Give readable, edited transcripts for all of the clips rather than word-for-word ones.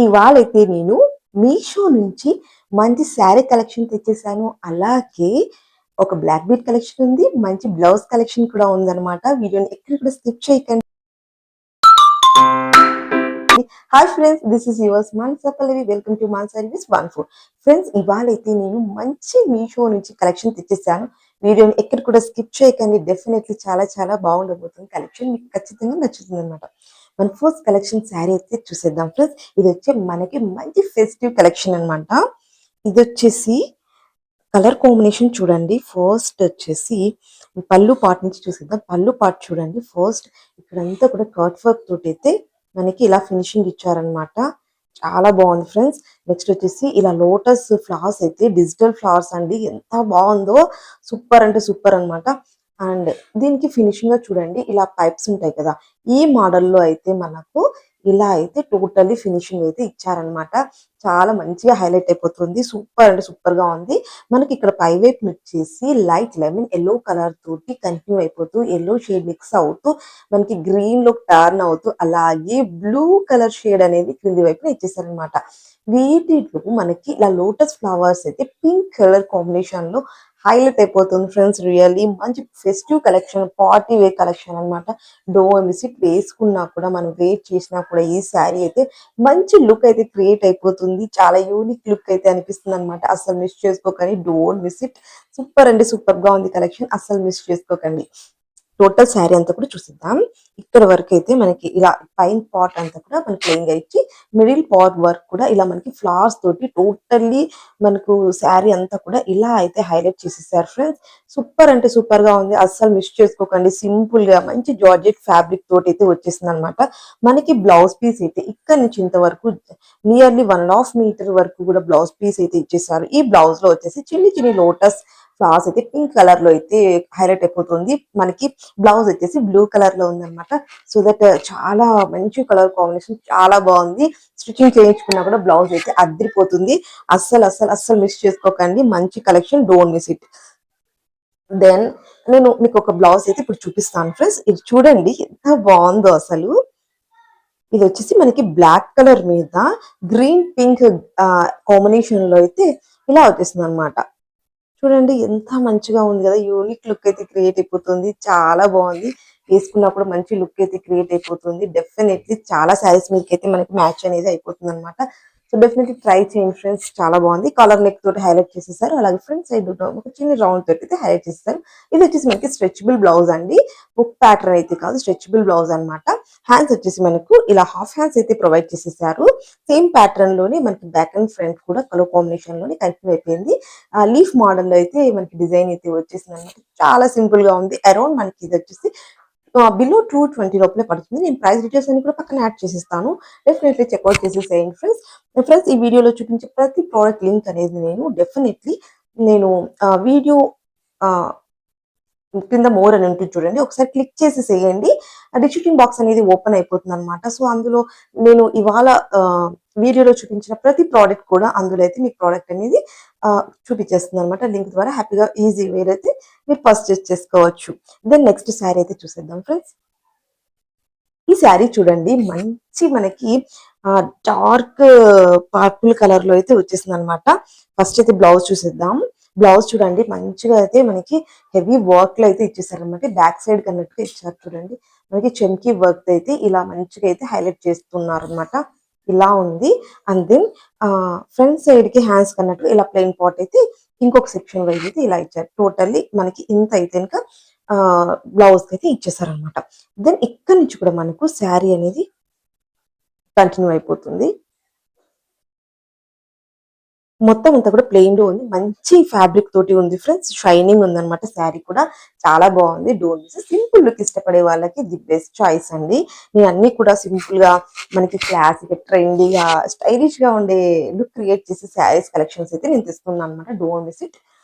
ఇవాళైతే నేను మీషో నుంచి మంచి శారీ కలెక్షన్ తెచ్చేసాను. అలాగే ఒక బ్లాక్ బీట్ కలెక్షన్ ఉంది. మంచి బ్లౌజ్ కలెక్షన్ కూడా ఉందన్నమాట. వీడియోని ఎక్కడ కూడా స్కిప్ చేయకండి. Hi friends, this is yours Manasa Pallavi. Welcome to Manasa reviews 14. Friends, ఇవాళైతే నేను మంచి మీషో నుంచి కలెక్షన్ తెచ్చేసాను. వీడియోని ఎక్కడ కూడా స్కిప్ చేయకండి. డెఫినెట్లీ చాలా చాలా బాగుండబోతుంది కలెక్షన్. మీకు ఖచ్చితంగా నచ్చుతుంది అనమాట. మన ఫస్ట్ కలెక్షన్ శారీ అయితే చూసేద్దాం ఫ్రెండ్స్. ఇది వచ్చి మనకి మంచి ఫెస్టివ్ కలెక్షన్ అనమాట. ఇది వచ్చేసి కలర్ కాంబినేషన్ చూడండి. ఫస్ట్ వచ్చేసి పళ్ళు పార్ట్ నుంచి చూసేద్దాం. పళ్ళు పార్ట్ చూడండి. ఫస్ట్ ఇక్కడంతా కూడా కట్ వర్క్ తోటి అయితే మనకి ఇలా ఫినిషింగ్ ఇచ్చారనమాట. చాలా బాగుంది ఫ్రెండ్స్. నెక్స్ట్ వచ్చేసి ఇలా లోటస్ ఫ్లవర్స్ అయితే డిజిటల్ ఫ్లవర్స్ అండి. ఎంత బాగుందో, సూపర్ అంటే సూపర్ అనమాట. అండ్ దీనికి ఫినిషింగ్ గా చూడండి, ఇలా పైప్స్ ఉంటాయి కదా, ఈ మోడల్లో అయితే మనకు ఇలా అయితే టోటల్లీ ఫినిషింగ్ అయితే ఇచ్చారనమాట. చాలా మంచిగా హైలైట్ అయిపోతుంది. సూపర్ అంటే సూపర్ గా ఉంది. మనకి ఇక్కడ పై వైపు వచ్చేసి లైట్ లెమన్ ఎల్లో కలర్ తోటి కంటిన్యూ అయిపోతూ ఎల్లో షేడ్ మిక్స్ అవుతూ మనకి గ్రీన్ లో టర్న్ అవుతూ అలాగే బ్లూ కలర్ షేడ్ అనేది క్రింది వైపున ఇచ్చేసారనమాట. వీటిలో మనకి ఇలా లోటస్ ఫ్లవర్స్ అయితే పింక్ కలర్ కాంబినేషన్ లో హైలైట్ అయిపోతుంది ఫ్రెండ్స్. రియల్లీ మంచి festive collection, party wear collection అనమాట. డోర్ విజిట్ వేసుకున్నా కూడా, మనం వేర్ చేసినా కూడా ఈ శారీ అయితే మంచి లుక్ అయితే క్రియేట్ అయిపోతుంది. చాలా యూనిక్ లుక్ అయితే అనిపిస్తుంది అనమాట. అసలు మిస్ చేసుకోకండి. డోర్ విజిట్ సూపర్ అంటే సూపర్ గా ఉంది కలెక్షన్. అసలు మిస్ చేసుకోకండి. టోటల్ శారీ అంతా కూడా చూసిద్దాం. ఇక్కడ వరకు అయితే మనకి ఇలా పైన్ పార్ట్ అంతా కూడా మనకి ప్లెయిన్ గా ఇచ్చి, మిడిల్ పార్ట్ వర్క్ కూడా ఇలా మనకి ఫ్లవర్స్ తోటి టోటల్లీ మనకు శారీ అంతా కూడా ఇలా అయితే హైలైట్ చేసేసారు ఫ్రెండ్స్. సూపర్ అంటే సూపర్ గా ఉంది. అస్సలు మిస్ చేసుకోకండి. సింపుల్ గా మంచి జార్జెట్ ఫ్యాబ్రిక్ తోటి అయితే వచ్చేసింది అనమాట. మనకి బ్లౌజ్ పీస్ అయితే ఇక్కడ నుంచి ఇంతవరకు నియర్లీ 1.5 మీటర్ వరకు కూడా బ్లౌజ్ పీస్ అయితే ఇచ్చేసారు. ఈ బ్లౌజ్ లో వచ్చేసి చిన్ని చిన్ని లోటస్ ఫ్లవర్స్ అయితే పింక్ కలర్ లో అయితే హైలైట్ అయిపోతుంది. మనకి బ్లౌజ్ వచ్చేసి బ్లూ కలర్ లో ఉందన్నమాట. సో దట్ చాలా మంచి కలర్ కాంబినేషన్, చాలా బాగుంది. స్టిచ్చింగ్ చేయించుకున్నా కూడా బ్లౌజ్ అయితే అద్దరిపోతుంది. అస్సలు అస్సలు అస్సలు మిస్ చేసుకోకండి. మంచి collection, don't miss it. Then నేను మీకు ఒక బ్లౌజ్ అయితే ఇప్పుడు చూపిస్తాను ఫ్రెండ్స్. ఇది చూడండి ఎంత బాగుందో అసలు. ఇది వచ్చేసి మనకి బ్లాక్ కలర్ మీద గ్రీన్ పింక్ కాంబినేషన్ లో అయితే ఇలా వచ్చేసింది అనమాట. చూడండి ఎంత మంచిగా ఉంది కదా. యూనిక్ లుక్ అయితే క్రియేట్ అయిపోతుంది. చాలా బాగుంది. వేసుకున్నప్పుడు మంచి లుక్ అయితే క్రియేట్ అయిపోతుంది. డెఫినెట్లీ చాలా శారీస్ మీకు అయితే మనకి మ్యాచ్ అనేది అయిపోతుంది అనమాట. సో డెఫినెట్లీ ట్రై చేయండి ఫ్రెండ్స్. చాలా బాగుంది. కాలర్ నెక్ తోటి హైలైట్ చేసేసారు. అలాగే ఫ్రంట్ సైడ్ ఒక చిన్న రౌండ్ తోటి అయితే హైలైట్ చేసేసారు. ఇది వచ్చేసి మనకి స్ట్రెచబుల్ బ్లౌజ్ అండి. బుక్ ప్యాటర్న్ అయితే కాదు, స్ట్రెచబుల్ బ్లౌజ్ అనమాట. హ్యాండ్స్ వచ్చేసి మనకు ఇలా హాఫ్ హ్యాండ్స్ అయితే ప్రొవైడ్ చేసేసారు. సేమ్ ప్యాటర్న్ లోనే మనకి బ్యాక్ అండ్ ఫ్రంట్ కూడా కలర్ కాంబినేషన్ లోనే కంటిన్యూ అయిపోయింది. లీఫ్ మోడల్ లో అయితే మనకి డిజైన్ అయితే వచ్చేసింది అనమాట. చాలా సింపుల్ గా ఉంది. అరౌండ్ మనకి ఇది వచ్చేసి బిలో 220 లోపలే పడుతుంది. నేను ప్రైస్ డీటెయిల్స్ అన్ని కూడా పక్కన యాడ్ చేసిస్తాను. డెఫినెట్లీ చెక్అవుట్ చేసేసేయండి ఫ్రెండ్స్. ఫ్రెండ్స్, ఈ వీడియోలో చూపించే ప్రతి ప్రోడక్ట్ లింక్ అనేది నేను వీడియో కింద మోర్ అని ఉంటుంది చూడండి, ఒకసారి క్లిక్ చేసేసేయండి. డిస్క్రిప్షన్ బాక్స్ అనేది ఓపెన్ అయిపోతుంది అనమాట. సో అందులో నేను ఇవాళ వీడియోలో చూపించిన ప్రతి ప్రోడక్ట్ కూడా అందులో అయితే మీకు ప్రోడక్ట్ అనేది చూపించేస్తుంది అనమాట. లింక్ ద్వారా హ్యాపీగా ఈజీ వేర్ అయితే మీరు పర్చేస్ చేసుకోవచ్చు. దెన్ నెక్స్ట్ శారీ అయితే చూసేద్దాం ఫ్రెండ్స్. ఈ శారీ చూడండి, మంచి మనకి డార్క్ పర్పుల్ కలర్ లో అయితే వచ్చేసింది అనమాట. ఫస్ట్ అయితే బ్లౌజ్ చూసేద్దాం. బ్లౌజ్ చూడండి, మంచిగా అయితే మనకి హెవీ వర్క్ లో అయితే ఇచ్చేసారు అనమాట. బ్యాక్ సైడ్ కన్నట్టుగా ఇచ్చారు చూడండి. మనకి చెంకీ వర్క్ అయితే ఇలా మంచిగా అయితే హైలైట్ చేస్తున్నారు అనమాట. ఇలా ఉంది. అండ్ దెన్ ఫ్రంట్ సైడ్ కి హ్యాండ్స్ కన్నట్టు ఇలా ప్లెయిన్ పాట్ అయితే ఇంకొక సెక్షన్ వైజ్ అయితే ఇలా ఇచ్చారు. టోటల్లీ మనకి ఇంత అయితే కనుక బ్లౌజ్ అయితే ఇచ్చేసారు అనమాట. దెన్ ఇక్కడ నుంచి కూడా మనకు శారీ అనేది కంటిన్యూ అయిపోతుంది. మొత్తం అంతా కూడా ప్లెయిన్ లో ఉంది. మంచి ఫ్యాబ్రిక్ తోటి ఉంది ఫ్రెండ్స్. షైనింగ్ ఉందన్నమాట. శారీ కూడా చాలా బాగుంది. డోంట్ సింపుల్ లుక్ ఇష్టపడే వాళ్ళకి ది బెస్ట్ చాయిస్ అండి. నేను అన్ని కూడా సింపుల్ గా మనకి క్లాసిక్, ట్రెండీగా, స్టైలిష్ గా ఉండే లుక్ క్రియేట్ చేసే శారీస్ కలెక్షన్స్ అయితే నేను తెస్తున్నాను అనమాట. Don't miss it.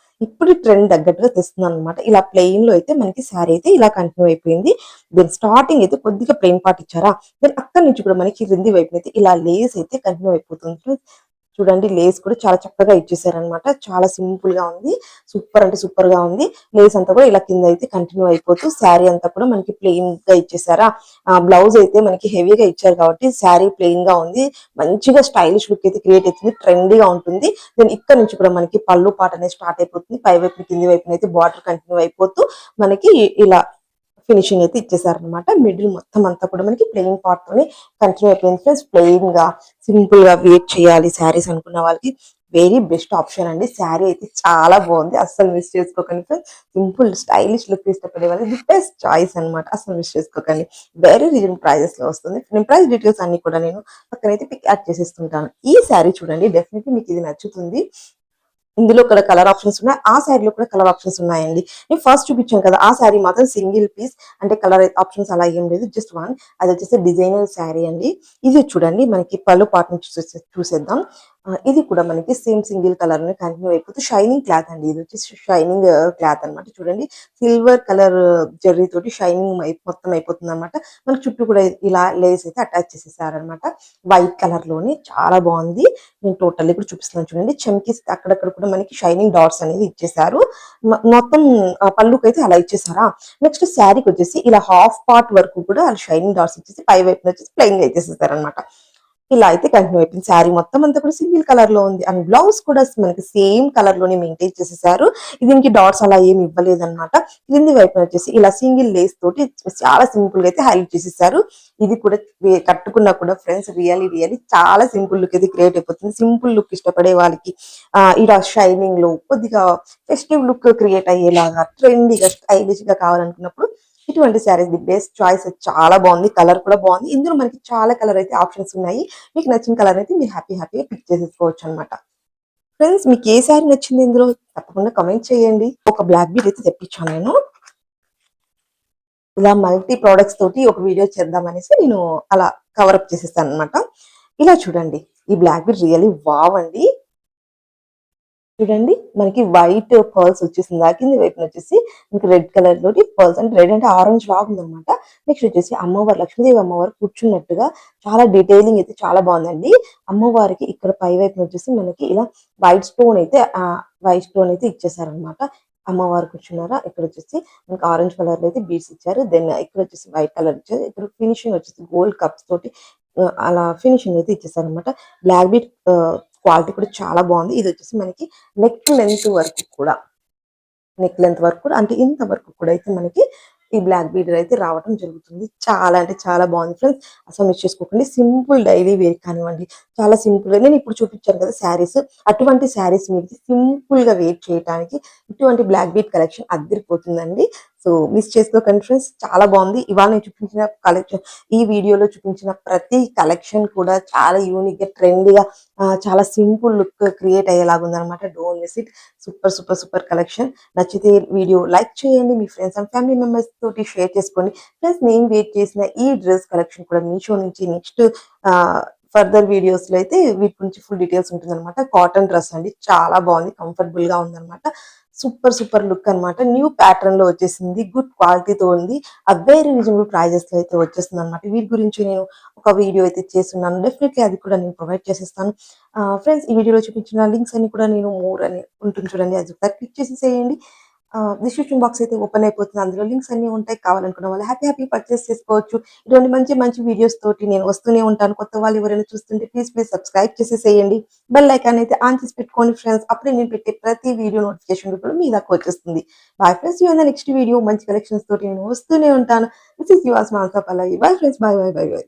ఇప్పుడు ట్రెండ్ తగ్గట్టుగా తెస్తున్నాను అనమాట. ఇలా ప్లెయిన్ లో అయితే మనకి శారీ అయితే ఇలా కంటిన్యూ అయిపోయింది. దెన్ స్టార్టింగ్ అయితే కొద్దిగా ప్లెయిన్ పార్ట్ ఇచ్చారా. దెన్ అక్కడి నుంచి కూడా మనకి కింది వైపు అయితే ఇలా లేస్ అయితే కంటిన్యూ అయిపోతుంది. చూడండి లేస్ కూడా చాలా చక్కగా ఇచ్చేసారనమాట. చాలా సింపుల్ గా ఉంది. సూపర్ అంటే సూపర్ గా ఉంది. లేస్ అంతా కూడా ఇలా కింద అయితే కంటిన్యూ అయిపోతూ శారీ అంతా కూడా మనకి ప్లెయిన్ గా ఇచ్చేసారా. బ్లౌజ్ అయితే మనకి హెవీగా ఇచ్చారు కాబట్టి శారీ ప్లెయిన్ గా ఉంది. మంచిగా స్టైలిష్ లుక్ అయితే క్రియేట్ అవుతుంది. ట్రెండీగా ఉంటుంది. దెన్ ఇక్కడ నుంచి కూడా మనకి పళ్ళు పాట అనేది స్టార్ట్ అయిపోతుంది. పై వైపు కింది వైపున అయితే బార్డర్ కంటిన్యూ అయిపోతూ మనకి ఇలా ఫినిషింగ్ అయితే ఇచ్చేసారనమాట. మిడిల్ మొత్తం అంతా కూడా మనకి ప్లెయిన్ పార్ట్ తోనే కంటిన్యూ అయిపోయింది ఫ్రెండ్స్. ప్లెయిన్ గా సింపుల్ గా వేర్ చేయాలి శారీస్ అనుకున్న వాళ్ళకి వెరీ బెస్ట్ ఆప్షన్ అండి. శారీ అయితే చాలా బాగుంది. అస్సలు మిస్ చేసుకోకండి ఫ్రెండ్స్. సింపుల్ స్టైలిష్ లుక్ ఇష్టపడే వాళ్ళకి ది బెస్ట్ చాయిస్ అనమాట. అస్సలు మిస్ చేసుకోకండి. వెరీ రీజనబుల్ ప్రైజెస్ లో వస్తుంది. నేను ప్రైస్ డీటెయిల్స్ అన్ని కూడా నేను పక్కనైతే పిక్ యాడ్ చేసేస్తుంటాను. ఈ శారీ చూడండి, డెఫినెట్లీ మీకు ఇది నచ్చుతుంది. ఇందులో కూడా కలర్ ఆప్షన్స్ ఉన్నాయి. ఆ శారీలో కూడా కలర్ ఆప్షన్స్ ఉన్నాయండి. నేను ఫస్ట్ చూపించాను కదా, ఆ శారీ మాత్రం సింగిల్ పీస్, అంటే కలర్ ఆప్షన్స్ అలా ఏం లేదు, జస్ట్ వన్. అది వచ్చేసి డిజైనర్ శారీ అండి. ఇది చూడండి, మనకి పళ్ళు పార్ట్ నుంచి చూసేద్దాం. ఇది కూడా మనకి సేమ్ సింగిల్ కలర్ కంటిన్యూ అయిపోతూ షైనింగ్ క్లాత్ అండి. ఇది వచ్చేసి షైనింగ్ క్లాత్ అనమాట. చూడండి, సిల్వర్ కలర్ జెర్రీ తోటి షైనింగ్ మొత్తం అయిపోతుంది అనమాట. మనకి చుట్టూ కూడా ఇలా లేస్ అయితే అటాచ్ చేసేసారనమాట. వైట్ కలర్ లోని చాలా బాగుంది. నేను టోటల్లీ కూడా చూపిస్తున్నాను చూడండి. చెమ్కీస్ అక్కడక్కడ కూడా మనకి షైనింగ్ డాట్స్ అనేది ఇచ్చేసారు. మొత్తం పళ్ళుకి అయితే అలా ఇచ్చేసారా. నెక్స్ట్ శారీకి వచ్చేసి ఇలా హాఫ్ పార్ట్ వరకు కూడా షైనింగ్ డాట్స్ ఇచ్చేసి పై వైపున వచ్చేసి ప్లెయిన్ గా ఇచ్చేసేసారు అనమాట. ఇలా అయితే కంటిన్యూ అయిపోయింది. శారీ మొత్తం అంతా కూడా సింగిల్ కలర్ లో ఉంది. అండ్ బ్లౌజ్ కూడా మనకి సేమ్ కలర్ లోనే మెయింటైన్ చేసేసారు. దీనికి డాట్స్ అలా ఏమి ఇవ్వలేదు అనమాట. క్రింది వైపున వచ్చేసి ఇలా సింగిల్ లేస్ తోటి చాలా సింపుల్ గా అయితే హైలైట్ చేసేసారు. ఇది కూడా కట్టుకున్నా కూడా ఫ్రెండ్స్ రియల్లీ చాలా సింపుల్ లుక్ అయితే క్రియేట్ అయిపోతుంది. సింపుల్ లుక్ ఇష్టపడే వాళ్ళకి ఇలా షైనింగ్ లో కొద్దిగా ఫెస్టివ్ లుక్ క్రియేట్ అయ్యేలాగా ట్రెండీగా స్టైలిష్ గా కావాలనుకున్నప్పుడు ఇటువంటి శారీస్ ది బెస్ట్ చాయిస్. చాలా బాగుంది. కలర్ కూడా బాగుంది. ఇందులో మనకి చాలా కలర్ అయితే ఆప్షన్స్ ఉన్నాయి. మీకు నచ్చిన కలర్ అయితే మీరు హ్యాపీగా పిక్ చేసేసుకోవచ్చు అనమాట. ఫ్రెండ్స్, మీకు ఏ శారీ నచ్చింది ఇందులో తప్పకుండా కమెంట్ చేయండి. ఒక బ్లాక్ బీడ్ అయితే తెప్పించాను నేను. ఇలా మల్టీ ప్రోడక్ట్స్ తోటి ఒక వీడియో చేద్దామనేసి నేను అలా కవరప్ చేసేస్తాను అనమాట. ఇలా చూడండి, ఈ బ్లాక్ బీడ్ రియల్లీ వావ్ అండి. చూడండి, మనకి వైట్ పర్ల్స్ వచ్చేసింది. కింది వైపున వచ్చేసి మనకి రెడ్ కలర్ తోటి పర్ల్స్, అంటే రెడ్ అంటే ఆరెంజ్ లాగా ఉందన్నమాట. నెక్స్ట్ వచ్చేసి అమ్మవారు, లక్ష్మీదేవి అమ్మవారు కూర్చున్నట్టుగా చాలా డీటెయిలింగ్ అయితే చాలా బాగుందండి. అమ్మవారికి ఇక్కడ పై వైపున వచ్చేసి మనకి ఇలా వైట్ స్టోన్ అయితే ఇచ్చేసారనమాట. అమ్మవారు కూర్చున్నారా. ఇక్కడ వచ్చేసి మనకి ఆరెంజ్ కలర్ లో అయితే బీడ్స్ ఇచ్చారు. దెన్ ఇక్కడ వచ్చేసి వైట్ కలర్ ఇచ్చారు. ఇక్కడ ఫినిషింగ్ వచ్చేసి గోల్డ్ కప్స్ తోటి అలా ఫినిషింగ్ అయితే ఇచ్చేసారు అనమాట. బ్లాక్ బీడ్ క్వాలిటీ కూడా చాలా బాగుంది. ఇది వచ్చేసి మనకి నెక్ లెంత్ వరకు కూడా అంటే ఇంత వరకు కూడా అయితే మనకి ఈ బ్లాక్ బీడర్ అయితే రావడం జరుగుతుంది. చాలా అంటే చాలా బాగుంది ఫ్రెండ్స్. అసలు మిస్ చేసుకోకండి. సింపుల్ డైలీ వేర్ కానివ్వండి, చాలా సింపుల్ గా నేను ఇప్పుడు చూపించాను కదా శారీస్, అటువంటి శారీస్ మీరు సింపుల్ గా వేర్ చేయడానికి ఇటువంటి బ్లాక్ బీడ్ కలెక్షన్ అద్దరిపోతుందండి. సో మిస్ చేసుకోకండి ఫ్రెండ్స్. చాలా బాగుంది. ఇవాళ నేను చూపించిన కలెక్షన్, ఈ వీడియోలో చూపించిన ప్రతి కలెక్షన్ కూడా చాలా యూనిక్ గా ట్రెండీగా చాలా సింపుల్ లుక్ క్రియేట్ అయ్యేలాగా ఉందన్నమాట. Don't miss it. Super super super collection. నచ్చితే వీడియో లైక్ చేయండి. మీ ఫ్రెండ్స్ అండ్ ఫ్యామిలీ మెంబర్స్ తోటి షేర్ చేసుకోండి. ప్లస్ నేను వెయిట్ చేసిన ఈ డ్రెస్ కలెక్షన్ కూడా మీషో నుంచి నెక్స్ట్ ఫర్దర్ వీడియోస్ లో అయితే వీటి గురించి ఫుల్ డీటెయిల్స్ ఉంటుంది అనమాట. కాటన్ డ్రెస్ అండి, చాలా బాగుంది. కంఫర్టబుల్ గా ఉందన్నమాట. సూపర్ సూపర్ లుక్ అనమాట. న్యూ ప్యాటర్న్ లో వచ్చేసింది. గుడ్ క్వాలిటీతో ఉంది. వెరీ రీజనబుల్ ప్రైజెస్ లో అయితే వచ్చేస్తుంది అనమాట. వీటి గురించి నేను ఒక వీడియో అయితే చేస్తున్నాను. డెఫినెట్లీ అది కూడా నేను ప్రొవైడ్ చేసేస్తాను. ఫ్రెండ్స్, ఈ వీడియోలో చూపించిన లింక్స్ అన్ని కూడా నేను మోర్ అని ఉంటుంది చూడండి, అది ఒకసారి క్లిక్ చేసేసేయండి. డిస్క్రిప్షన్ బాక్స్ అయితే ఓపెన్ అయిపోతుంది. అందులో లింక్స్ అన్ని ఉంటాయి. కావాలనుకున్న వాళ్ళు హ్యాపీ పర్చేస్ చేసుకోవచ్చు. ఇటువంటి మంచి మంచి వీడియోస్ తోటి నేను వస్తూనే ఉంటాను. కొత్త వాళ్ళు ఎవరైనా చూస్తుంటే ప్లీజ్ సబ్స్క్రైబ్ చేసేసేయండి. బెల్ ఐకాన్ అయితే ఆన్ చేసి పెట్టుకోండి ఫ్రెండ్స్. అప్పుడే నేను పెట్టే ప్రతి వీడియో నోటిఫికేషన్ కూడా మీ దాకా వచ్చేస్తుంది. Bye friends, you next video మంచి కలెక్షన్స్ తోటి నేను వస్తూనే ఉంటాను. This is yours Mansa Pallavi. Bye friends, bye.